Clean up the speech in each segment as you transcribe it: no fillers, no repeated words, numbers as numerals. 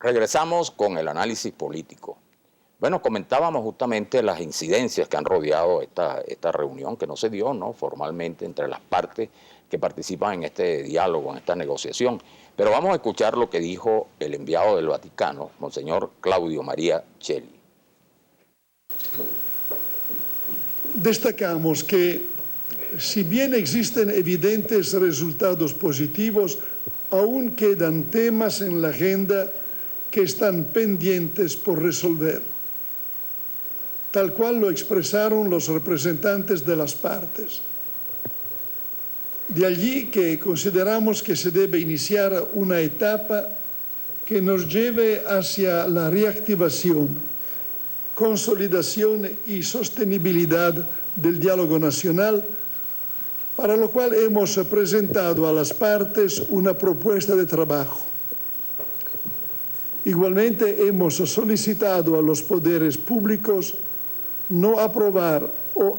Regresamos con el análisis político. Bueno, comentábamos justamente las incidencias que han rodeado esta reunión, que no se dio, ¿no?, formalmente entre las partes que participan en este diálogo, en esta negociación. Pero vamos a escuchar lo que dijo el enviado del Vaticano, Monseñor Claudio María Celli. Destacamos que, si bien existen evidentes resultados positivos, aún quedan temas en la agenda que están pendientes por resolver, tal cual lo expresaron los representantes de las partes. De allí que consideramos que se debe iniciar una etapa que nos lleve hacia la reactivación, consolidación y sostenibilidad del diálogo nacional, para lo cual hemos presentado a las partes una propuesta de trabajo. Igualmente hemos solicitado a los poderes públicos no aprobar o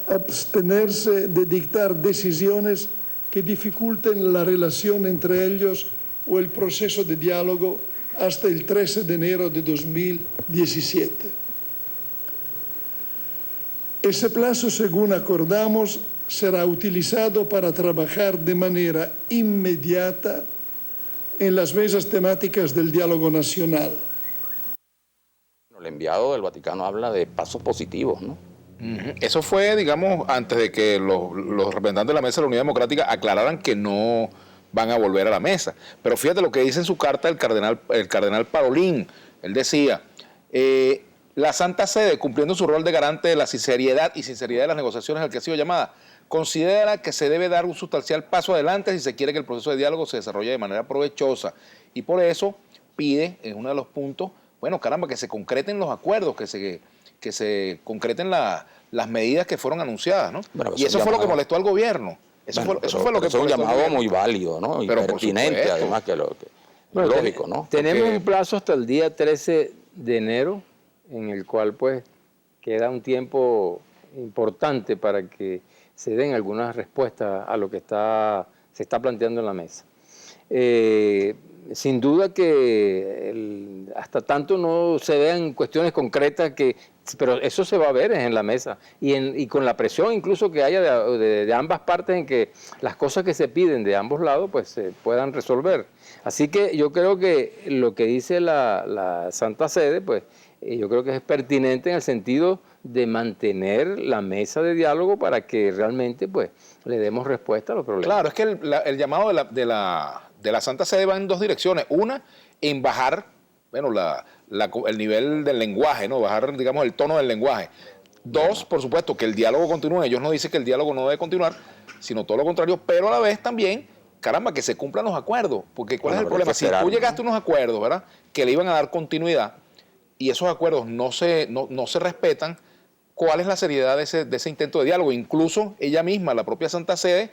abstenerse de dictar decisiones que dificulten la relación entre ellos o el proceso de diálogo hasta el 13 de enero de 2017. Ese plazo, según acordamos, será utilizado para trabajar de manera inmediata en las mesas temáticas del diálogo nacional. El enviado del Vaticano habla de pasos positivos, ¿no? Eso fue, digamos, antes de que los representantes de la Mesa de la Unidad Democrática aclararan que no van a volver a la mesa. Pero fíjate lo que dice en su carta el cardenal Parolin. Él decía, la Santa Sede, cumpliendo su rol de garante de la sinceridad de las negociaciones al que ha sido llamada, considera que se debe dar un sustancial paso adelante si se quiere que el proceso de diálogo se desarrolle de manera provechosa. Y por eso pide, en uno de los puntos, bueno, caramba, que se concreten los acuerdos, que se concreten las medidas que fueron anunciadas, ¿no? Bueno, y eso fue lo que molestó al gobierno. Eso fue lo que es un llamado muy válido, ¿no? Y pero pertinente, además, bueno, lógico, ¿no? Tenemos un plazo hasta el día 13 de enero, en el cual pues queda un tiempo importante para que se den algunas respuestas a lo que se está planteando en la mesa. Sin duda que hasta tanto no se vean cuestiones concretas, pero eso se va a ver en la mesa y con la presión incluso que haya de ambas partes en que las cosas que se piden de ambos lados pues se puedan resolver. Así que yo creo que lo que dice la Santa Sede, pues yo creo que es pertinente en el sentido de mantener la mesa de diálogo para que realmente pues le demos respuesta a los problemas. Claro, es que el llamado de la Santa Sede va en dos direcciones. Una, en bajar, bueno, el nivel del lenguaje, ¿no? Bajar, digamos, el tono del lenguaje. Dos, por supuesto, que el diálogo continúe. Ellos no dicen que el diálogo no debe continuar, sino todo lo contrario, pero a la vez también, caramba, que se cumplan los acuerdos. Porque ¿cuál es el problema? Si tú llegaste a unos acuerdos, ¿verdad?, que le iban a dar continuidad, y esos acuerdos no se respetan, ¿cuál es la seriedad de ese intento de diálogo? Incluso ella misma, la propia Santa Sede,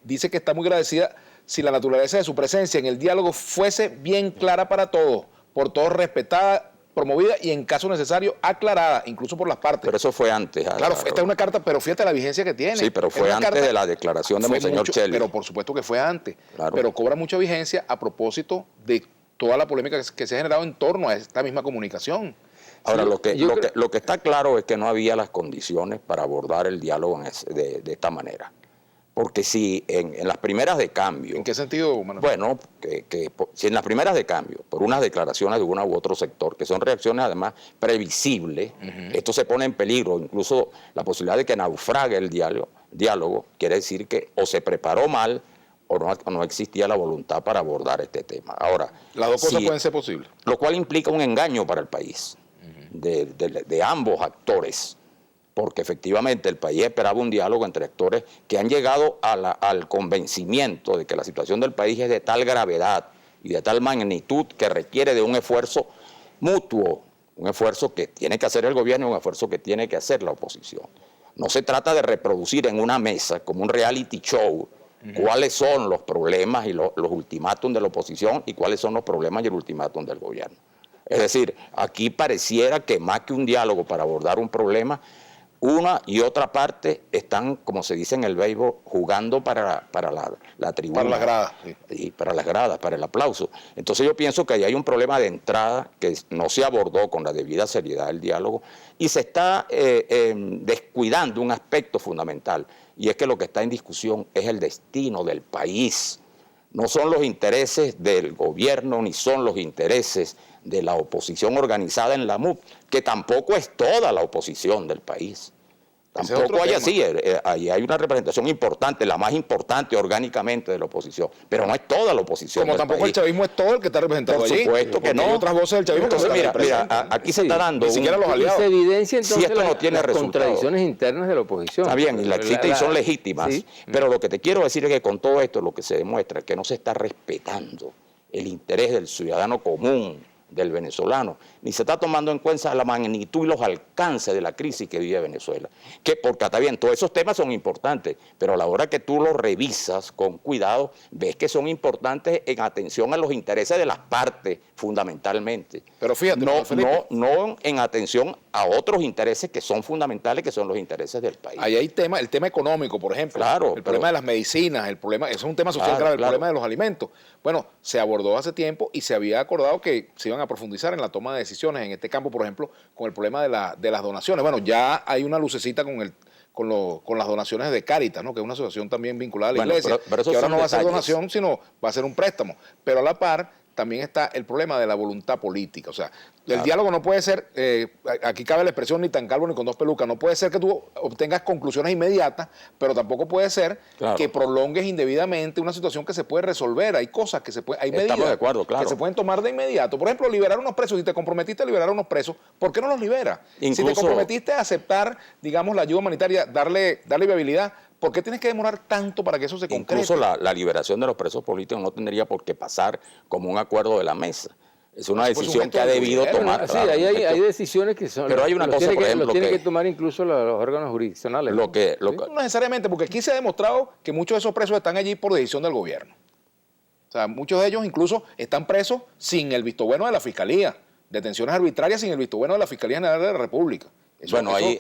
dice que está muy agradecida si la naturaleza de su presencia en el diálogo fuese bien clara para todos, por todos respetada, promovida y en caso necesario aclarada, incluso por las partes. Pero eso fue antes. Claro, esta es una carta, pero fíjate la vigencia que tiene. Sí, pero fue antes de la declaración de Monseñor Celli. Pero por supuesto que fue antes. Claro. Pero cobra mucha vigencia a propósito de toda la polémica que se ha generado en torno a esta misma comunicación. Ahora, Sí, lo que está claro es que no había las condiciones para abordar el diálogo de esta manera. Porque si en las primeras de cambio... ¿En qué sentido, Manuel? Bueno, si en las primeras de cambio, por unas declaraciones de uno u otro sector, que son reacciones además previsibles, esto se pone en peligro, incluso la posibilidad de que naufrague el diálogo, quiere decir que o se preparó mal o no existía la voluntad para abordar este tema. Ahora, las dos cosas pueden ser posibles. Lo cual implica un engaño para el país, de ambos actores, porque efectivamente el país esperaba un diálogo entre actores que han llegado al convencimiento de que la situación del país es de tal gravedad y de tal magnitud que requiere de un esfuerzo mutuo, un esfuerzo que tiene que hacer el gobierno y un esfuerzo que tiene que hacer la oposición. No se trata de reproducir en una mesa como un reality show cuáles son los problemas y los ultimátums de la oposición y cuáles son los problemas y el ultimátum del gobierno. Es decir, aquí pareciera que más que un diálogo para abordar un problema, una y otra parte están, como se dice en el béisbol, jugando para la tribuna. Para las gradas. Sí. Y para las gradas, para el aplauso. Entonces yo pienso que ahí hay un problema de entrada que no se abordó con la debida seriedad del diálogo y se está descuidando un aspecto fundamental, y es que lo que está en discusión es el destino del país. No son los intereses del gobierno ni son los intereses de la oposición organizada en la MUP, que tampoco es toda la oposición del país. Tampoco hay así, ahí hay una representación importante, la más importante orgánicamente de la oposición, pero no es toda la oposición. Como tampoco el chavismo es todo el que está representado allí. Por supuesto que no. Hay otras voces del chavismo que se mira, aquí se está dando. Ni siquiera los aliados. Y se evidencia entonces si esto no tiene las resultado. Contradicciones internas de la oposición. Está bien, y la existen y son legítimas, sí. Pero lo que te quiero decir es que con todo esto lo que se demuestra es que no se está respetando el interés del ciudadano común, del venezolano, ni se está tomando en cuenta la magnitud y los alcances de la crisis que vive Venezuela. Que porque está bien, todos esos temas son importantes, pero a la hora que tú los revisas con cuidado, ves que son importantes en atención a los intereses de las partes, fundamentalmente. Pero fíjate, no en atención a otros intereses que son fundamentales, que son los intereses del país. Ahí hay el tema económico, por ejemplo. Claro, el problema de las medicinas, el problema, eso es un tema social grave, el problema de los alimentos. Bueno, se abordó hace tiempo y se había acordado que se iban a profundizar en la toma de decisiones en este campo, por ejemplo, con el problema de las donaciones. Bueno, ya hay una lucecita con las donaciones de Cáritas, ¿no? Que es una asociación también vinculada a la iglesia, pero que ahora no va a ser donación, sino va a ser un préstamo. Pero a la par también está el problema de la voluntad política. O sea, el diálogo no puede ser, aquí cabe la expresión ni tan calvo ni con dos pelucas, no puede ser que tú obtengas conclusiones inmediatas, pero tampoco puede ser que prolongues indebidamente una situación que se puede resolver. Hay cosas que se pueden, hay medidas de acuerdo, que se pueden tomar de inmediato. Por ejemplo, liberar unos presos. Si te comprometiste a liberar unos presos, ¿por qué no los liberas? Si te comprometiste a aceptar, digamos, la ayuda humanitaria, darle viabilidad, ¿por qué tienes que demorar tanto para que eso se concrete? Incluso la liberación de los presos políticos no tendría por qué pasar como un acuerdo de la mesa. Es una decisión que ha debido tomar. Sí, hay decisiones que son. Pero hay una cosa, por ejemplo, lo tienen que tomar incluso los órganos jurisdiccionales. No necesariamente, porque aquí se ha demostrado que muchos de esos presos están allí por decisión del gobierno. O sea, muchos de ellos incluso están presos sin el visto bueno de la Fiscalía. Detenciones arbitrarias sin el visto bueno de la Fiscalía General de la República.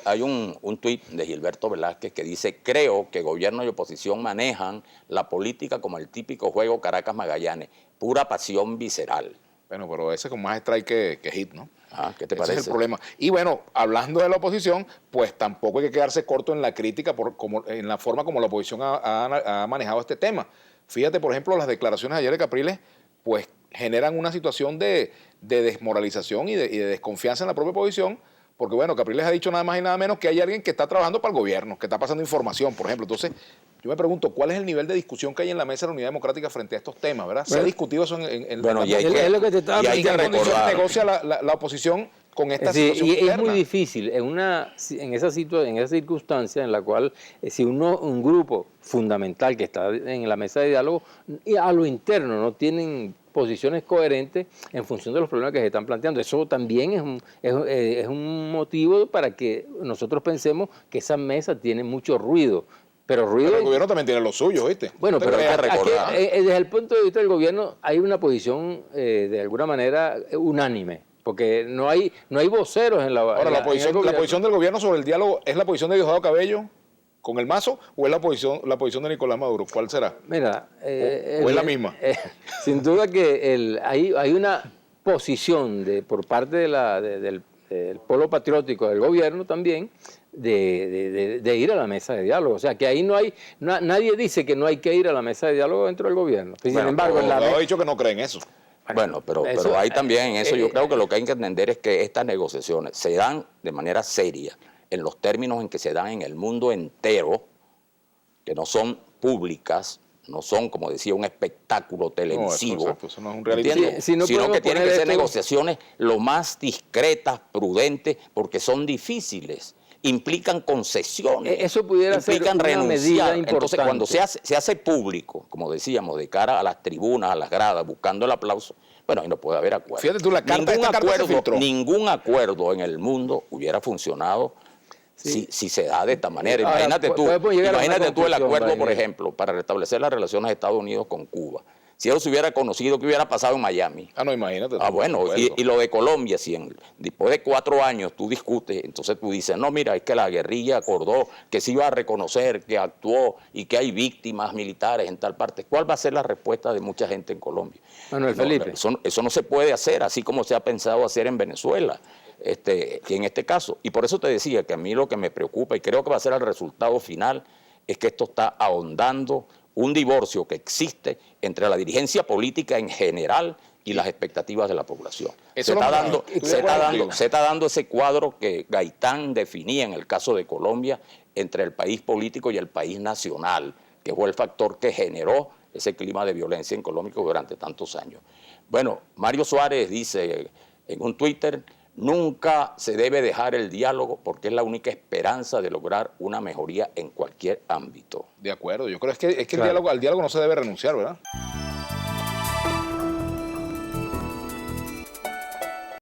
Hay un tuit de Gilberto Velázquez que dice: creo que gobierno y oposición manejan la política como el típico juego Caracas-Magallanes, pura pasión visceral. Bueno, pero ese es con más strike que hit, ¿no? ¿Qué te parece? Ese es el problema. Y bueno, hablando de la oposición, pues tampoco hay que quedarse corto en la crítica en la forma como la oposición ha manejado este tema. Fíjate, por ejemplo, las declaraciones de ayer de Capriles, pues generan una situación de desmoralización y de desconfianza en la propia oposición, porque bueno, Capriles ha dicho nada más y nada menos que hay alguien que está trabajando para el gobierno, que está pasando información, por ejemplo. Entonces, yo me pregunto, ¿cuál es el nivel de discusión que hay en la mesa de la Unidad Democrática frente a estos temas, verdad? ¿Se ha discutido eso en bueno, la y hay que recordar. Negocia la oposición con esta situación y es muy difícil en esa circunstancia en la cual si un grupo fundamental que está en la mesa de diálogo y a lo interno no tienen posiciones coherentes en función de los problemas que se están planteando. Eso también es un motivo para que nosotros pensemos que esa mesa tiene mucho ruido. Pero el gobierno también tiene lo suyo, ¿viste? Bueno, pero desde el punto de vista del gobierno hay una posición de alguna manera unánime, porque no hay voceros en la. Ahora, la posición del gobierno sobre el diálogo, ¿es la posición de Diosdado Cabello con el Mazo o es la posición de Nicolás Maduro? ¿Cuál será? Mira, ¿O es la misma? Sin duda que hay una posición por parte del polo patriótico del gobierno también de ir a la mesa de diálogo. O sea, que ahí nadie dice que no hay que ir a la mesa de diálogo dentro del gobierno. Sin embargo, ha dicho que no creen eso. Bueno, pero hay también en eso, yo creo que lo que hay que entender es que estas negociaciones se dan de manera seria, en los términos en que se dan en el mundo entero, que no son públicas, no son, como decía, un espectáculo televisivo, eso no es un reality, sino que tienen que ser negociaciones lo más discretas, prudentes, porque son difíciles, implican concesiones, eso pudiera implican ser una medida importante. Entonces, cuando se hace público, como decíamos, de cara a las tribunas, a las gradas, buscando el aplauso, bueno, ahí no puede haber acuerdo. Fíjate tú, ningún acuerdo en el mundo hubiera funcionado si se da de esta manera. Imagínate tú el acuerdo, por ejemplo, para restablecer las relaciones de Estados Unidos con Cuba. Si eso se hubiera conocido, ¿qué hubiera pasado en Miami? Ah, no, imagínate. Bueno, y lo de Colombia, si después de 4 años tú discutes, entonces tú dices, no, mira, es que la guerrilla acordó que se iba a reconocer, que actuó y que hay víctimas militares en tal parte. ¿Cuál va a ser la respuesta de mucha gente en Colombia? Manuel Felipe. Eso no se puede hacer, así como se ha pensado hacer en Venezuela, en este caso. Y por eso te decía que a mí lo que me preocupa, y creo que va a ser el resultado final, es que esto está ahondando un divorcio que existe entre la dirigencia política en general y las expectativas de la población. Se está dando ese cuadro que Gaitán definía en el caso de Colombia entre el país político y el país nacional, que fue el factor que generó ese clima de violencia en Colombia durante tantos años. Bueno, Mario Suárez dice en un Twitter: nunca se debe dejar el diálogo porque es la única esperanza de lograr una mejoría en cualquier ámbito. De acuerdo, yo creo que el diálogo, al diálogo no se debe renunciar, ¿verdad?